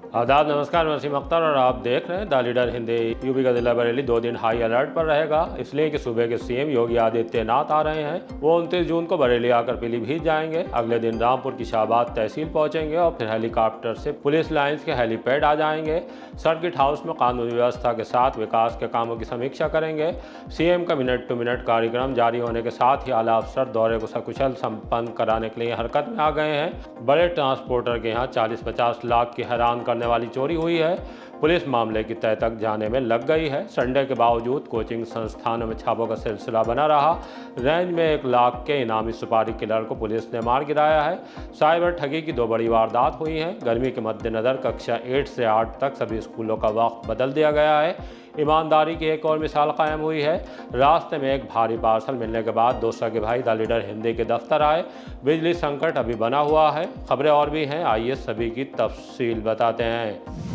आदाब, नमस्कार। मैं वसीम अख्तर और आप देख रहे हैं द लीडर हिंदी। यूपी का जिला बरेली 2 दिन हाई अलर्ट पर रहेगा, इसलिए कि सुबह के सीएम योगी आदित्यनाथ आ रहे हैं। वो 29 जून को बरेली आकर पीलीभीत जाएंगे। अगले दिन रामपुर की शाहबाद तहसील पहुंचेंगे और फिर हेलीकॉप्टर से पुलिस लाइंस के हेलीपैड आ जाएंगे। सर्किट हाउस में कानून व्यवस्था के साथ विकास के कामों की समीक्षा करेंगे। सीएम का मिनट टू मिनट कार्यक्रम जारी होने के साथ ही आला अफसर दौरे को सकुशल संपन्न कराने के लिए हरकत में आ गए हैं। बड़े ट्रांसपोर्टर के यहाँ 40-50 लाख की हैरान करने वाली चोरी हुई है। पुलिस मामले की तह तक जाने में लग गई है। संडे के बावजूद कोचिंग संस्थानों में छापों का सिलसिला बना रहा। रेंज में 1 लाख के इनामी सुपारी किलर को पुलिस ने मार गिराया है। साइबर ठगी की 2 बड़ी वारदात हुई हैं। गर्मी के मद्देनजर कक्षा 8 से 8 तक सभी स्कूलों का वक्त बदल दिया गया है। ईमानदारी की एक और मिसाल कायम हुई है। रास्ते में एक भारी पार्सल मिलने के बाद 2 सगे भाई द लीडर हिंदी के दफ्तर आए। बिजली संकट अभी बना हुआ है। खबरें और भी हैं, आइए सभी की तफसील बताते हैं।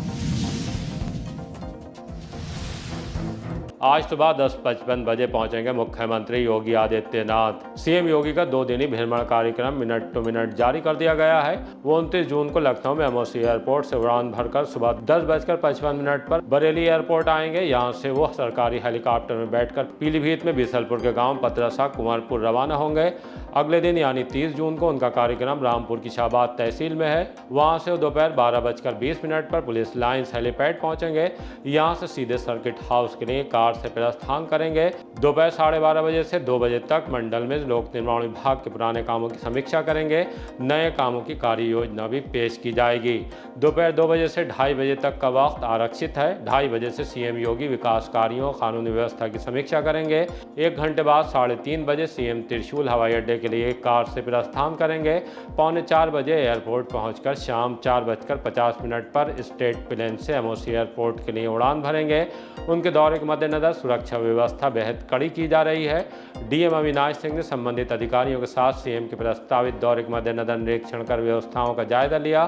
आज सुबह 10:55 बजे पहुंचेंगे मुख्यमंत्री योगी आदित्यनाथ। सीएम योगी का 2 दिनी भ्रमण कार्यक्रम मिनट टू मिनट जारी कर दिया गया है। वो 29 जून को लखनऊ में एमओसी एयरपोर्ट से उड़ान भरकर सुबह 10:55 पर बरेली एयरपोर्ट आएंगे। यहां से वो सरकारी हेलीकॉप्टर में बैठकर पीलीभीत में बीसलपुर के गांव पतरसा कुंवरपुर रवाना होंगे। अगले दिन यानी 30 जून को उनका कार्यक्रम रामपुर की शाहबाद तहसील में है। वहां से वो दोपहर 12:20 पर पुलिस लाइंस हेलीपैड पहुंचेंगे। यहां से सीधे सर्किट हाउस के लिए कार से प्रस्थान करेंगे। दोपहर 12:30 बजे से 2 बजे तक मंडल में लोक निर्माण विभाग के पुराने कामों की समीक्षा करेंगे। नए कामों की कार्य योजना भी पेश की जाएगी। दोपहर 2 बजे से 2:30 बजे तक का वक्त आरक्षित है। 2:30 बजे से सीएम योगी विकास कार्यों, कानूनी व्यवस्था की समीक्षा करेंगे। 1 घंटे बाद 3:30 बजे सीएम त्रिशूल हवाई अड्डे के लिए कार से प्रस्थान करेंगे। 3:45 बजे एयरपोर्ट पहुंचकर शाम 4:50 पर स्टेट प्लेन से एमओसी एयरपोर्ट के लिए उड़ान भरेंगे। उनके दौरे के मद्देनजर सुरक्षा व्यवस्था बेहद कड़ी की जा रही है। डीएम अविनाश सिंह ने संबंधित अधिकारियों के साथ सीएम के प्रस्तावित दौरे के मद्देनजर निरीक्षण कर व्यवस्थाओं का जायजा लिया।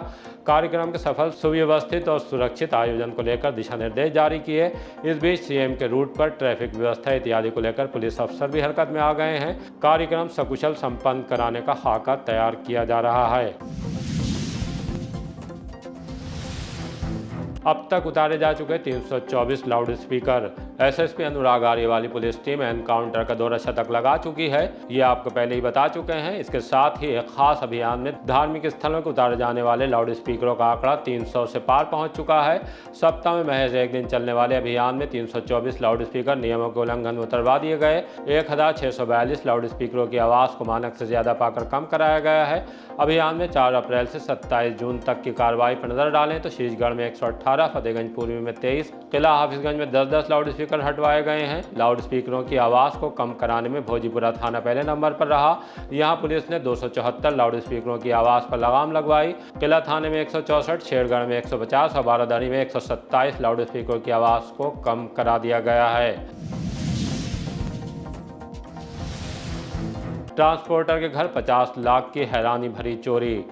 कार्यक्रम के सफल, सुव्यवस्थित और सुरक्षित आयोजन को लेकर दिशा निर्देश जारी किए। इस बीच सीएम के रूट पर ट्रैफिक व्यवस्था इत्यादि को लेकर पुलिस अफसर भी हरकत में आ गए हैं। कार्यक्रम सकुशल संपन्न कराने का खाका तैयार किया जा रहा है। अब तक उतारे जा चुके 324 loud speaker. SSP Anurag Arya वाली पुलिस टीम एनकाउंटर का दौरा शतक लगा चुकी है। ये आपको पहले ही बता चुके हैं। इसके साथ ही एक खास अभियान में धार्मिक स्थलों को उतारे जाने वाले लाउड स्पीकरों का आंकड़ा 300 से पार पहुंच चुका है। सप्ताह में महज 1 दिन चलने वाले अभियान में 324 लाउड स्पीकर नियमों के उल्लंघन में उतरवा दिए गए। 1642 लाउड स्पीकरों की आवाज़ को मानक से ज़्यादा पाकर कम कराया गया है। अभियान में 4 अप्रैल से 27 जून तक की कार्रवाई पर नजर डालें तो शीशगढ़ में 118, फतेहगंज पूर्वी में 23, किला हाफिजगंज में 10-10 लाउड स्पीकर हटवाए गए हैं। लाउड स्पीकरों की आवाज़ को कम कराने में भोजीपुरा थाना पहले नंबर पर रहा। यहां पुलिस ने 274 लाउड स्पीकरों की आवाज़ पर लगाम लगवाई। किला थाने में 164, शेरगढ़ में 150 और बारादरी में 127 लाउड स्पीकरों की आवाज़ को कम करा दिया गया है। ट्रांसपोर्टर के घर 50 लाख की हैरानी भरी चोरी।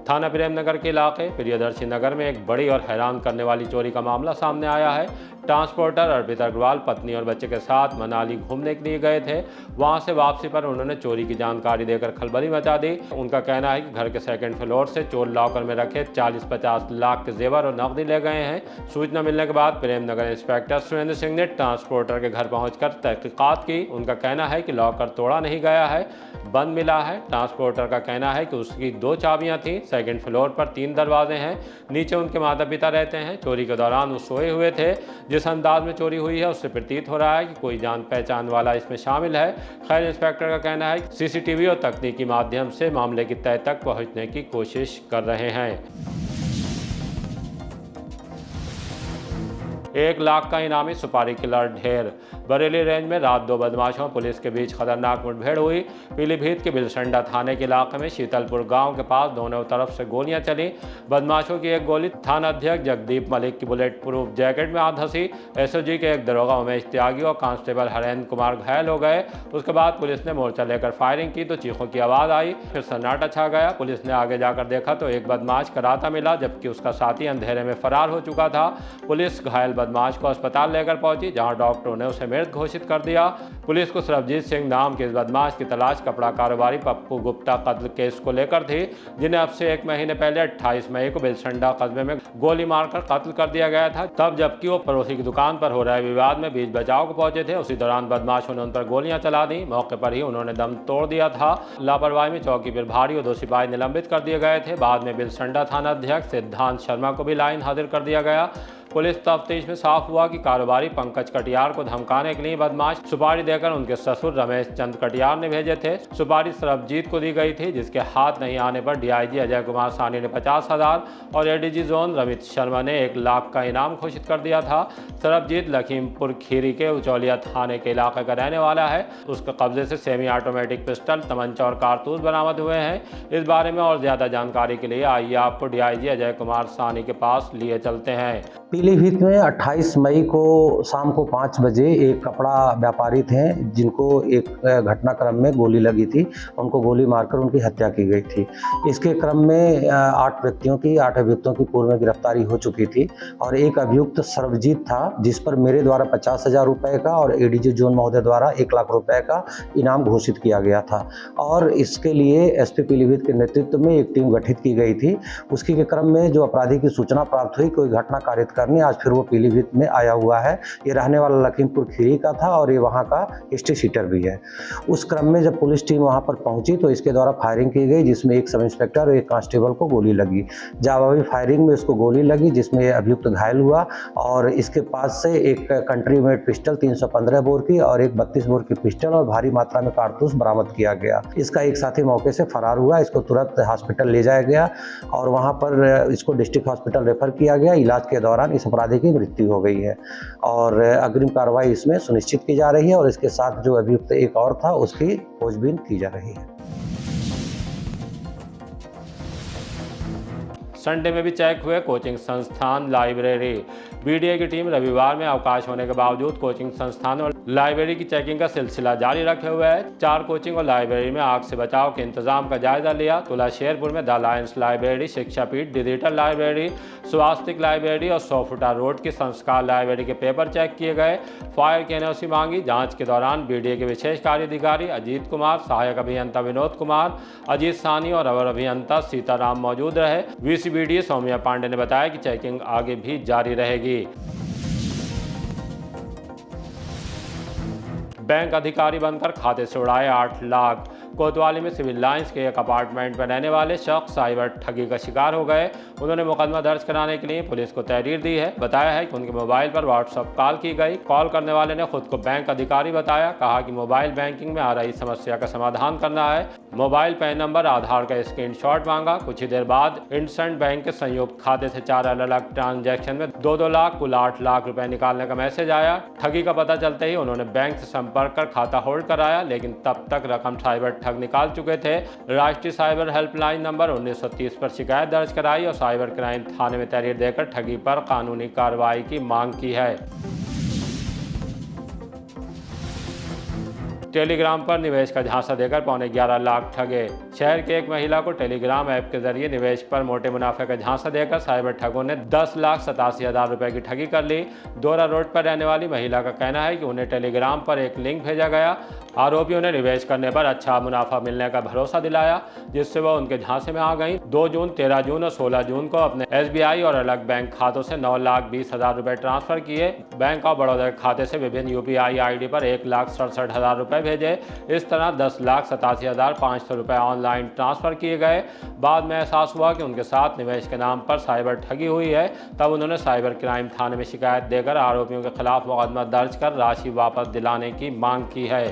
थाना प्रेमनगर के इलाके प्रियदर्शी नगर में एक बड़ी और हैरान करने वाली चोरी का मामला सामने आया है। ट्रांसपोर्टर अर्पित अग्रवाल पत्नी और बच्चे के साथ मनाली घूमने के लिए गए थे। वहां से वापसी पर उन्होंने चोरी की जानकारी देकर खलबली मचा दी। उनका कहना है कि घर के 2nd फ्लोर से चोर लॉकर में रखे 40-50 लाख के जेवर और नकदी ले गए हैं। सूचना मिलने के बाद प्रेमनगर इंस्पेक्टर सुरेंद्र सिंह ने ट्रांसपोर्टर के घर पहुंचकर तहकीकात की। उनका कहना है कि लॉकर तोड़ा नहीं गया है, बंद मिला है। ट्रांसपोर्टर का कहना है कि उसकी 2 चाबियां थी। 2nd फ्लोर पर 3 दरवाजे हैं। नीचे उनके माता पिता रहते हैं। चोरी के दौरान वो सोए हुए थे। जिस अंदाज में चोरी हुई है उससे प्रतीत हो रहा है कि कोई जान पहचान वाला इसमें शामिल है। खैर, इंस्पेक्टर का कहना है कि सीसीटीवी और तकनीकी माध्यम से मामले की तह तक पहुंचने की कोशिश कर रहे हैं। 1 लाख का इनामी सुपारी किलर ढेर। बरेली रेंज में रात 2 बदमाशों पुलिस के बीच खतरनाक मुठभेड़ हुई। पीलीभीत के बिलसंडा थाने के इलाके में शीतलपुर गांव के पास दोनों तरफ से गोलियां चली। बदमाशों की एक गोली थाना अध्यक्ष जगदीप मलिक की बुलेट प्रूफ जैकेट में आ धंसी। एसओजी के एक दरोगा उमेश त्यागी और कांस्टेबल हरेंद्र कुमार घायल हो गए। उसके बाद पुलिस ने मोर्चा लेकर फायरिंग की तो चीखों की आवाज़ आई। फिर सन्नाटा छा गया। पुलिस ने आगे जाकर देखा तो एक बदमाश कराता मिला, जबकि उसका साथी अंधेरे में फरार हो चुका था। पुलिस घायल बदमाश को अस्पताल लेकर पहुंची, जहां डॉक्टरों ने उसे मृत घोषित कर दिया। पुलिस को सरबजीत सिंह नाम के इस बदमाश की तलाश कपड़ा कारोबारी पप्पू गुप्ता कत्ल केस को लेकर थी, जिन्हें अब से 1 महीने पहले 28 मई को बिलसंडा कस्बे में गोली मारकर कत्ल कर दिया गया था। तब जबकि वो पड़ोसी की दुकान पर हो रहे विवाद में बीच बचाव को पहुंचे थे, उसी दौरान बदमाशों ने उन पर गोलियां चला दी। मौके पर ही उन्होंने दम तोड़ दिया था। लापरवाही में चौकी प्रभारी और 2 सिपाही निलंबित कर दिए गए थे। बाद में बिलसंडा थाना अध्यक्ष सिद्धांत शर्मा को भी लाइन हाजिर कर दिया गया। पुलिस तफ्तीश में साफ हुआ कि कारोबारी पंकज कटियार को धमकाने के लिए बदमाश सुपारी देकर उनके ससुर रमेश चंद कटियार ने भेजे थे। सुपारी सरबजीत को दी गई थी, जिसके हाथ नहीं आने पर डीआईजी अजय कुमार सानी ने 50,000 और एडीजी जोन रमित शर्मा ने 1 लाख का इनाम घोषित कर दिया था। सरबजीत लखीमपुर खीरी के उचौलिया थाने के इलाके का रहने वाला है। उसके कब्जे से सेमी ऑटोमेटिक पिस्टल, तमंचा और कारतूस बरामद हुए हैं। इस बारे में और ज्यादा जानकारी के लिए आइए आपको डीआईजी अजय कुमार सानी के पास लिए चलते हैं। पीलीभीत में 28 मई को शाम को 5 बजे एक कपड़ा व्यापारी थे जिनको एक घटनाक्रम में गोली लगी थी। उनको गोली मारकर उनकी हत्या की गई थी। इसके क्रम में 8 अभियुक्तों की पूर्व में गिरफ्तारी हो चुकी थी और एक अभियुक्त सर्वजीत था, जिस पर मेरे द्वारा 50,000 रुपये का और एडीजी जोन महोदय द्वारा 1 लाख रुपये का इनाम घोषित किया गया था। और इसके लिए एसपी पीलीभीत के नेतृत्व में एक टीम गठित की गई थी। उसकी के क्रम में जो अपराधी की सूचना प्राप्त हुई, कोई घटना कारित करने, आज फिर वो पीलीभीत में आया हुआ है। ये रहने वाला लखीमपुर खीरी का था और ये वहाँ का हिस्ट्री शीटर भी है। उस क्रम में जब पुलिस टीम वहाँ पर पहुंची तो इसके द्वारा फायरिंग की गई, जिसमें एक सब इंस्पेक्टर और एक कांस्टेबल को गोली लगी। जवाबी फायरिंग में उसको गोली लगी, जिसमें अभियुक्त घायल हुआ और इसके पास से एक कंट्री मेड पिस्टल 315 बोर की और एक 32 बोर की पिस्टल और भारी मात्रा में कारतूस बरामद किया गया। इसका एक साथी मौके से फरार हुआ। इसको तुरंत हॉस्पिटल ले जाया गया और वहाँ पर इसको डिस्ट्रिक्ट हॉस्पिटल रेफर किया गया। इलाज के दौरान इस अपराधी की मृत्यु हो गई है और अग्रिम कार्रवाई इसमें सुनिश्चित की जा रही है और इसके साथ जो अभियुक्त एक और था उसकी खोजबीन की जा रही है। संडे में भी चेक हुए कोचिंग संस्थान, लाइब्रेरी। बीडीए की टीम रविवार में अवकाश होने के बावजूद कोचिंग संस्थान और लाइब्रेरी की चेकिंग का सिलसिला जारी रखे हुए है। 4 कोचिंग और लाइब्रेरी में आग से बचाव के इंतजाम का जायजा लिया। तुला शेरपुर में the lions library, Shikshapeeth, digital library, Swastik library और 100 फुटा रोड की संस्कार लाइब्रेरी के पेपर चेक किए गए। फायर की एनओसी मांगी। जांच के दौरान बीडीए के विशेष कार्य अधिकारी अजीत कुमार, सहायक अभियंता विनोद कुमार, अजीत सानी और अवर अभियंता सीताराम मौजूद रहे। वीसीबीडीए सौम्या पांडे ने बताया कि चेकिंग आगे भी जारी रहेगी। बैंक अधिकारी बनकर खाते से उड़ाए 8 लाख। कोतवाली में सिविल लाइंस के एक अपार्टमेंट में रहने वाले शख्स साइबर ठगी का शिकार हो गए। उन्होंने मुकदमा दर्ज कराने के लिए पुलिस को तहरीर दी है। बताया है कि उनके मोबाइल पर व्हाट्सएप कॉल की गई। कॉल करने वाले ने खुद को बैंक अधिकारी बताया। कहा कि मोबाइल बैंकिंग में आ रही समस्या का समाधान करना है। मोबाइल पैन नंबर, आधार का स्क्रीनशॉट मांगा। कुछ ही देर बाद इंडसइंड बैंक के संयुक्त खाते से 4 अलग ट्रांजैक्शन में 2-2 लाख कुल 8 लाख रुपए निकालने का मैसेज आया। ठगी का पता चलते ही उन्होंने बैंक से संपर्क कर खाता होल्ड कराया, लेकिन तब तक रकम साइबर ठग निकाल चुके थे। राष्ट्रीय साइबर हेल्पलाइन नंबर 1930 पर शिकायत दर्ज कराई और साइबर क्राइम थाने में तहरीर देकर ठगी पर कानूनी कार्रवाई की मांग की है। टेलीग्राम पर निवेश का झांसा देकर 11.25 लाख ठगे। शहर की एक महिला को टेलीग्राम ऐप के जरिए निवेश पर मोटे मुनाफे का झांसा देकर साइबर ठगों ने 10,87,000 रुपए की ठगी कर ली। दोरा रोड पर रहने वाली महिला का कहना है कि उन्हें टेलीग्राम पर एक लिंक भेजा गया। आरोपियों ने निवेश करने पर अच्छा मुनाफा मिलने का भरोसा दिलाया, जिससे वह उनके झांसे में आ गई। 2 जून, 13 जून और 16 जून को अपने SBI और अलग बैंक खातों से 9,20,000 रुपए ट्रांसफर किए। बैंक ऑफ बड़ौदा खाते से विभिन्न UPI ID पर 1,67,000 रुपए भेजे। इस तरह 10,87,500 रुपए ऑनलाइन ट्रांसफर किए गए। बाद में एहसास हुआ कि उनके साथ निवेश के नाम पर साइबर ठगी हुई है। तब उन्होंने साइबर क्राइम थाने में शिकायत देकर आरोपियों के खिलाफ मुकदमा दर्ज कर राशि वापस दिलाने की मांग की है।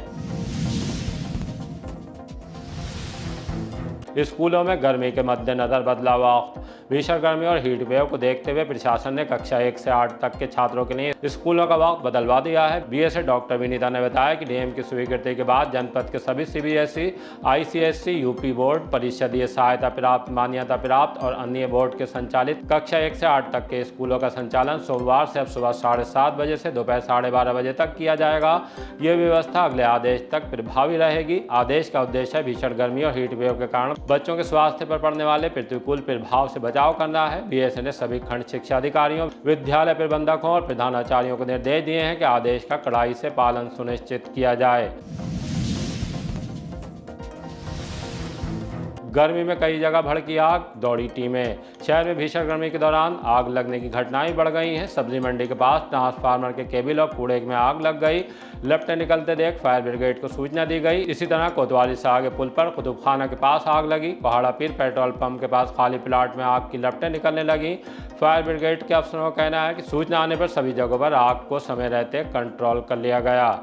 स्कूलों में गर्मी के मद्देनजर बदला वक्त। भीषण गर्मी और हीट वेव को देखते हुए प्रशासन ने कक्षा 1 से 8 तक के छात्रों के लिए स्कूलों का वक्त बदलवा दिया है। BSA डॉक्टर विनीता ने बताया कि डीएम की स्वीकृति के बाद जनपद के सभी CBSE, ICSE, UP बोर्ड, परिषदीय सहायता प्राप्त, मान्यता प्राप्त और अन्य बोर्ड के संचालित कक्षा 1 से 8 तक के स्कूलों का संचालन सोमवार से अब सुबह 7:30 बजे से दोपहर 12:30 बजे तक किया जाएगा। ये व्यवस्था अगले आदेश तक प्रभावी रहेगी। आदेश का उद्देश्य है भीषण गर्मी और हीट वेव के कारण बच्चों के स्वास्थ्य पर पड़ने वाले प्रतिकूल प्रभाव से बचाव करना है। बीएसए ने सभी खंड शिक्षा अधिकारियों, विद्यालय प्रबंधकों और प्रधानाचार्यों को निर्देश दिए हैं कि आदेश का कड़ाई से पालन सुनिश्चित किया जाए। गर्मी में कई जगह भड़की आग, दौड़ी टीमें। शहर में भीषण गर्मी के दौरान आग लगने की घटनाएं बढ़ गई हैं। सब्जी मंडी के पास ट्रांसफार्मर के केबल और कूड़े में आग लग गई। लपटें निकलते देख फायर ब्रिगेड को सूचना दी गई। इसी तरह कोतवाली से आगे पुल पर कुतुबखाना के पास आग लगी। पहाड़ा पीर पेट्रोल पंप के पास खाली प्लाट में आग की लपटें निकलने लगी। फायर ब्रिगेड के अफसरों का कहना है कि सूचना आने पर सभी जगहों पर आग को समय रहते कंट्रोल कर लिया गया।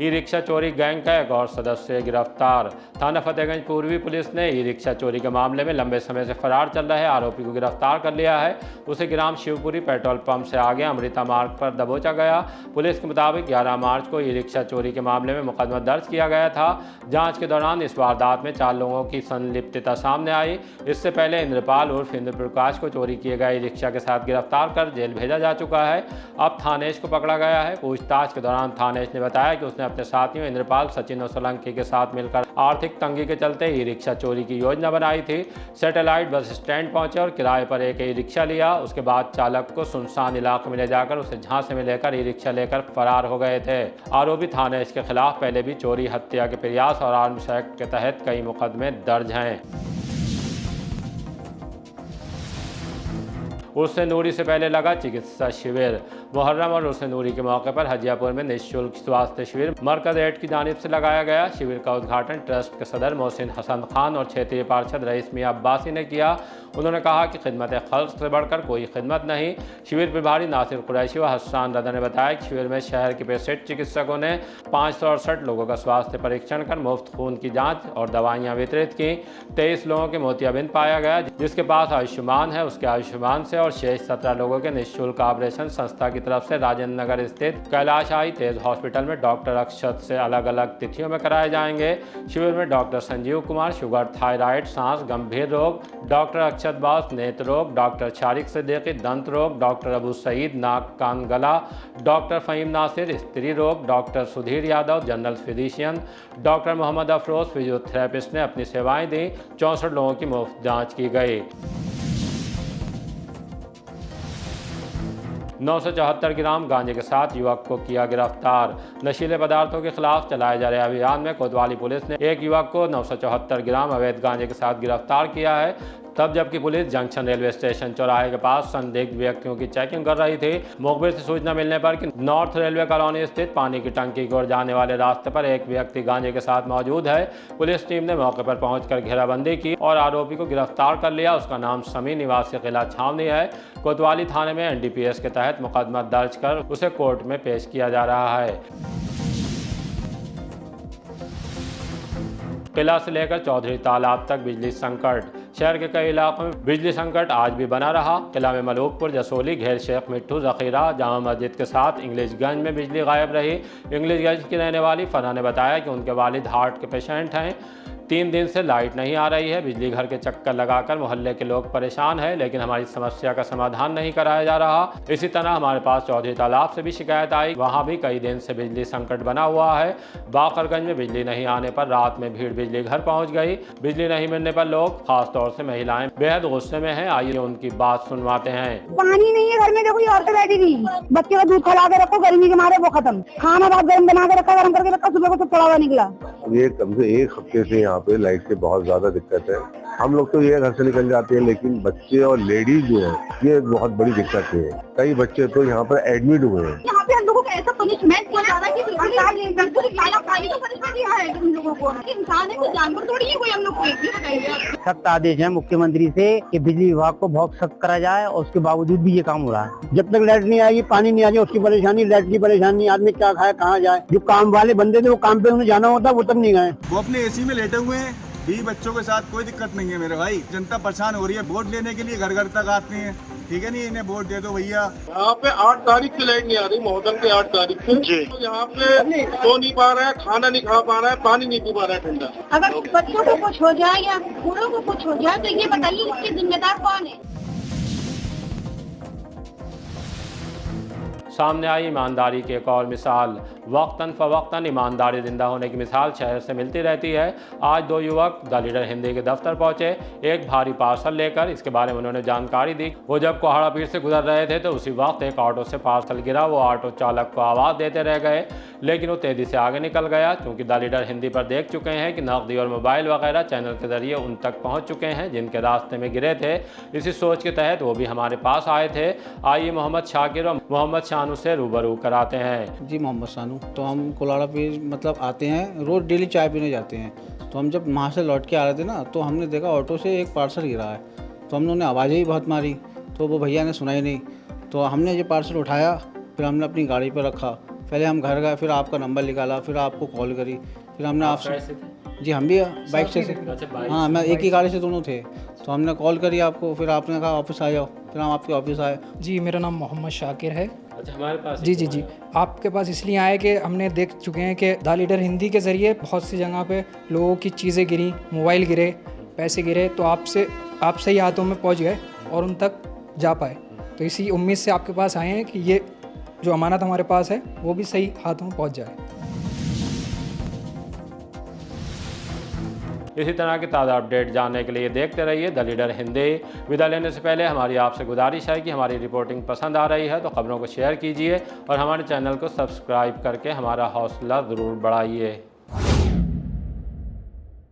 ई रिक्शा चोरी गैंग का एक और सदस्य गिरफ्तार। थाना फतेहगंज पूर्वी पुलिस ने ई रिक्शा चोरी के मामले में लंबे समय से फरार चल रहे आरोपी को गिरफ्तार कर लिया है। उसे ग्राम शिवपुरी पेट्रोल पंप से आगे अमृता मार्ग पर दबोचा गया। पुलिस के मुताबिक 11 मार्च को ई रिक्शा चोरी के मामले में मुकदमा दर्ज किया गया था। जांच के दौरान इस वारदात में 4 लोगों की संलिप्तता सामने आई। इससे पहले इंद्रपाल उर्फ इंद्र प्रकाश को चोरी किए गए ई रिक्शा के साथ गिरफ्तार कर जेल भेजा जा चुका है। अब थानेश को पकड़ा गया है। पूछताछ के दौरान थानेश ने बताया कि उसने अपने साथियों इंद्रपाल, सचिन और सोलंकी के साथ मिलकर आर्थिक तंगी के चलते ई रिक्शा चोरी की योजना बनाई थी। सैटेलाइट बस स्टैंड पहुंचे और किराए पर एक ई रिक्शा लिया। उसके बाद चालक को सुनसान इलाके में ले जाकर उसे झांसे में लेकर ई रिक्शा लेकर फरार हो गए थे। आरोपी थानेश के खिलाफ पहले भी चोरी, हत्या के प्रयास और आर्म्स एक्ट के तहत कई मुकदमे दर्ज हैं। उर्स नूरी से पहले लगा चिकित्सा शिविर। मुहर्रम और उर्स नूरी के मौके पर हजियापुर में निःशुल्क स्वास्थ्य शिविर मरकज एड की जानिब से लगाया गया। शिविर का उद्घाटन ट्रस्ट के सदर मोहसिन हसन खान और क्षेत्रीय पार्षद रईस मियां अब्बासी ने किया। उन्होंने कहा कि खिदमत खल्क से बढ़कर कोई खिदमत नहीं। शिविर प्रभारी नासिर कुरैशी व हसन रदा ने बताया कि शिविर में शहर के पेशेंट चिकित्सकों ने 568 लोगों का स्वास्थ्य परीक्षण कर मुफ्त खून की जाँच और दवाइयाँ वितरित की। 23 लोगों के मोतियाबिंद पाया गया। जिसके पास आयुष्मान है उसके आयुष्मान से और शेष 17 लोगों के निःशुल्क ऑपरेशन संस्था की तरफ से राजेंद्र नगर स्थित कैलाश-आई तेज हॉस्पिटल में डॉक्टर अक्षत से अलग अलग तिथियों में कराए जाएंगे। शिविर में doctor Sanjeev Kumar, sugar, thyroid, सांस, गंभीर रोग, डॉक्टर अक्षत बास, नेत्र रोग, डॉक्टर शारिक सिद्दीकी, दंत रोग, डॉक्टर अबू सईद, नाक कान गला, डॉक्टर फहीम नासिर, स्त्री रोग, doctor Sudhir Yadav, general physician, doctor Mohammad Afroz physiotherapist ने अपनी सेवाएं दी। 64 लोगों की मुफ्त जाँच की गई। 974 ग्राम गांजे के साथ युवक को किया गिरफ्तार। नशीले पदार्थों के खिलाफ चलाए जा रहे अभियान में कोतवाली पुलिस ने एक युवक को 974 ग्राम अवैध गांजे के साथ गिरफ्तार किया है। तब जबकि पुलिस जंक्शन रेलवे स्टेशन चौराहे के पास संदिग्ध व्यक्तियों की चेकिंग कर रही थी। मुखबिर से सूचना मिलने पर कि नॉर्थ रेलवे कॉलोनी स्थित पानी की टंकी की ओर जाने वाले रास्ते पर एक व्यक्ति गांजे के साथ मौजूद है। पुलिस टीम ने मौके पर पहुंचकर घेराबंदी की और आरोपी को गिरफ्तार कर लिया। उसका नाम समी निवासी किला छावनी है। कोतवाली थाने में एनडीपीएस के तहत मुकदमा दर्ज कर उसे कोर्ट में पेश किया जा रहा है। किला से लेकर चौधरी तालाब तक बिजली संकट। शहर के कई इलाकों में बिजली संकट आज भी बना रहा। किला में मलूकपुर, जसोली, घेर शेख मिट्ठू, जखीरा, जामा मस्जिद के साथ इंग्लिशगंज में बिजली गायब रही। इंग्लिशगंज की रहने वाली फना ने बताया कि उनके वालिद हार्ट के पेशेंट हैं। 3 दिन से लाइट नहीं आ रही है। बिजली घर के चक्कर लगाकर मोहल्ले के लोग परेशान हैं, लेकिन हमारी समस्या का समाधान नहीं कराया जा रहा। इसी तरह हमारे पास चौधरी तालाब से भी शिकायत आई। वहां भी कई दिन से बिजली संकट बना हुआ है। बाकरगंज में बिजली नहीं आने पर रात में भीड़ बिजली घर पहुंच गई। बिजली नहीं मिलने पर लोग, खासतौर से महिलाएं, बेहद गुस्से में हैं। आइए उनकी बात सुनवाते हैं। पानी नहीं है घर में, देखो ये औरतें बैठी थी, बच्चे का दूध खिला के रखो, गर्मी के मारे वो खत्म। खाना रात गर्म बना के रखा, गर्म करके रखा, सुबह को सब चढ़ा हुआ निकला। ये कम से 1 हफ्ते से यहाँ पे लाइट की बहुत ज्यादा दिक्कत है। हम लोग तो ये घर से निकल जाते हैं, लेकिन बच्चे और लेडीज जो है ये बहुत बड़ी दिक्कत है। कई बच्चे तो यहाँ पर एडमिट हुए हैं। यहाँ पे हम लोगों को ऐसा पनिशमेंट किया जा रहा है कि पानी तो पनिशमेंट दिया है हम लोगों को। इंसान है तो जानवर थोड़ी है कोई हम लोग को। सख्त आदेश है मुख्यमंत्री से कि बिजली विभाग को बहुत सख्त करा जाए और उसके बावजूद भी ये काम हो रहा है। जब तक लाइट नहीं आएगी, पानी नहीं आएगी, उसकी परेशानी, लाइट की परेशानी, आदमी क्या खाए कहाँ जाए। जो काम वाले बंदे थे वो काम पे उन्हें जाना होता, वो तक नहीं गए। वो अपने एसी में लेटे हुए हैं। 20 बच्चों के साथ कोई दिक्कत नहीं है मेरे भाई। जनता परेशान हो रही है। वोट लेने के लिए घर घर तक आते हैं। ठीक है नहीं, इन्हें वोट दे दो भैया। यहाँ पे 8 तारीख की लाइट नहीं आ रही, मोहर्रम के 8 तारीख से। तो यहाँ पे सो नहीं पा रहा है, खाना नहीं खा पा रहा है, पानी नहीं पी पा रहा है ठंडा। अगर बच्चों को कुछ हो जाए या बूढ़ों को कुछ हो जाए तो ये बताइए इसके जिम्मेदार कौन है। सामने आई ईमानदारी की एक और मिसाल। वक्तन फ़वक्तन ईमानदारी जिंदा होने की मिसाल शहर से मिलती रहती है। आज दो युवक द लीडर हिंदी के दफ्तर पहुंचे एक भारी पार्सल लेकर। इसके बारे में उन्होंने जानकारी दी। वो जब कोहाड़ा पीर से गुजर रहे थे तो उसी वक्त एक ऑटो से पार्सल गिरा। वो ऑटो चालक को आवाज़ देते रह गए, लेकिन वो तेज़ी से आगे निकल गया। क्योंकि द लीडर हिंदी पर देख चुके हैं कि नकदी और मोबाइल वगैरह चैनल के ज़रिए उन तक पहुंच चुके हैं जिनके रास्ते में गिरे थे। इसी सोच के तहत वो भी हमारे पास आए थे। आइए मोहम्मद शाकिर और मोहम्मद शानू से रूबरू कराते हैं। जी मोहम्मद शानू, तो हम कोलाड़ा पे मतलब आते हैं, रोज़ डेली चाय पीने जाते हैं। तो हम जब वहाँ से लौट के आ रहे थे ना, तो हमने देखा ऑटो से एक पार्सल गिरा है। तो हम लोगों ने आवाज़ें ही बहुत मारी, तो वो भैया ने सुना ही नहीं। तो हमने ये पार्सल उठाया, फिर हमने अपनी गाड़ी पर रखा। पहले हम घर गए, फिर आपका नंबर निकाला, फिर आपको कॉल करी, फिर हमने आपसे, जी हम भी बाइक से हाँ, मैं एक ही गाड़ी से दोनों थे। तो हमने कॉल करी आपको, फिर आपने कहा ऑफिस आ जाओ, फिर हम आपके ऑफिस आए। जी मेरा नाम मोहम्मद शाकिर है। अच्छा, हमारे पास जी आपके पास इसलिए आए कि हमने देख चुके हैं कि द लीडर हिंदी के ज़रिए बहुत सी जगह पे लोगों की चीज़ें गिरी, मोबाइल गिरे, पैसे गिरे, तो आप सही हाथों में पहुंच गए और उन तक जा पाए। तो इसी उम्मीद से आपके पास आए हैं कि ये जो अमानत हमारे पास है वो भी सही हाथों में पहुंच जाए। इसी तरह की ताज़ा अपडेट जानने के लिए देखते रहिए द लीडर हिंदी। विदा लेने से पहले हमारी आपसे गुजारिश है कि हमारी रिपोर्टिंग पसंद आ रही है तो खबरों को शेयर कीजिए और हमारे चैनल को सब्सक्राइब करके हमारा हौसला ज़रूर बढ़ाइए।